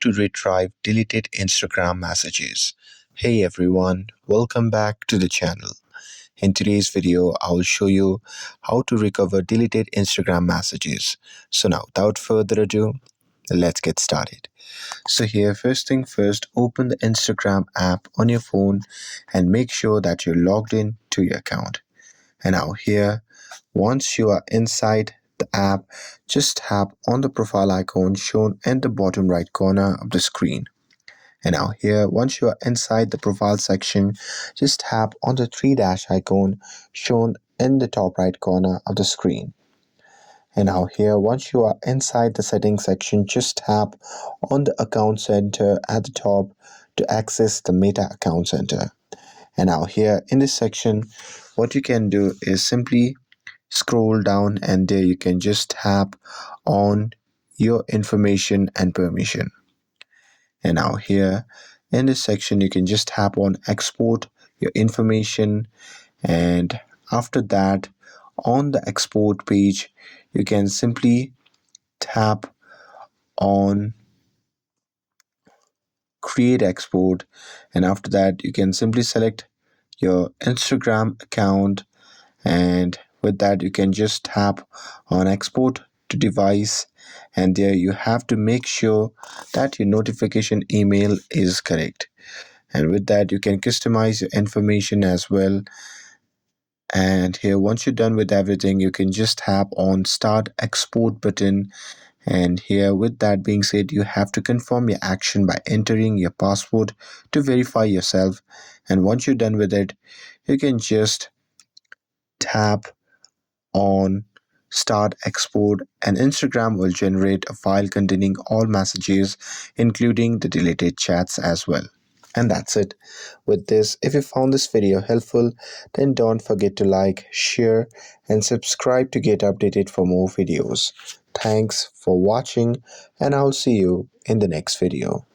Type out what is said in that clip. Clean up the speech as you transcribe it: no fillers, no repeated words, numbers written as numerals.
to retrieve deleted Instagram messages. Hey everyone, welcome back to the channel. In today's video, I will show you how to recover deleted Instagram messages. So now, without further ado, let's get started. So here, first thing first, open the Instagram app on your phone and make sure that you're logged in to your account. And now here, once you are inside the app, just tap on the profile icon shown in the bottom right corner of the screen. And now here, once you are inside the profile section, just tap on the three dash icon shown in the top right corner of the screen. And now here, once you are inside the settings section, just tap on the account center at the top to access the Meta account center. And now here in this section, what you can do is simply scroll down, and there you can just tap on your information and permission. And now here in this section, you can just tap on export your information, and after that, on the export page, you can simply tap on create export, and after that you can simply select your Instagram account, and with that you can just tap on export to device, and there you have to make sure that your notification email is correct. And with that you can customize your information as well. And here, once you're done with everything, you can just tap on start export button. And here, with that being said, you have to confirm your action by entering your password to verify yourself. And once you're done with it, you can just tap on start export, and Instagram will generate a file containing all messages, including the deleted chats as well. And that's it. With this, if you found this video helpful, then don't forget to like, share, and subscribe to get updated for more videos. Thanks for watching, and I'll see you in the next video.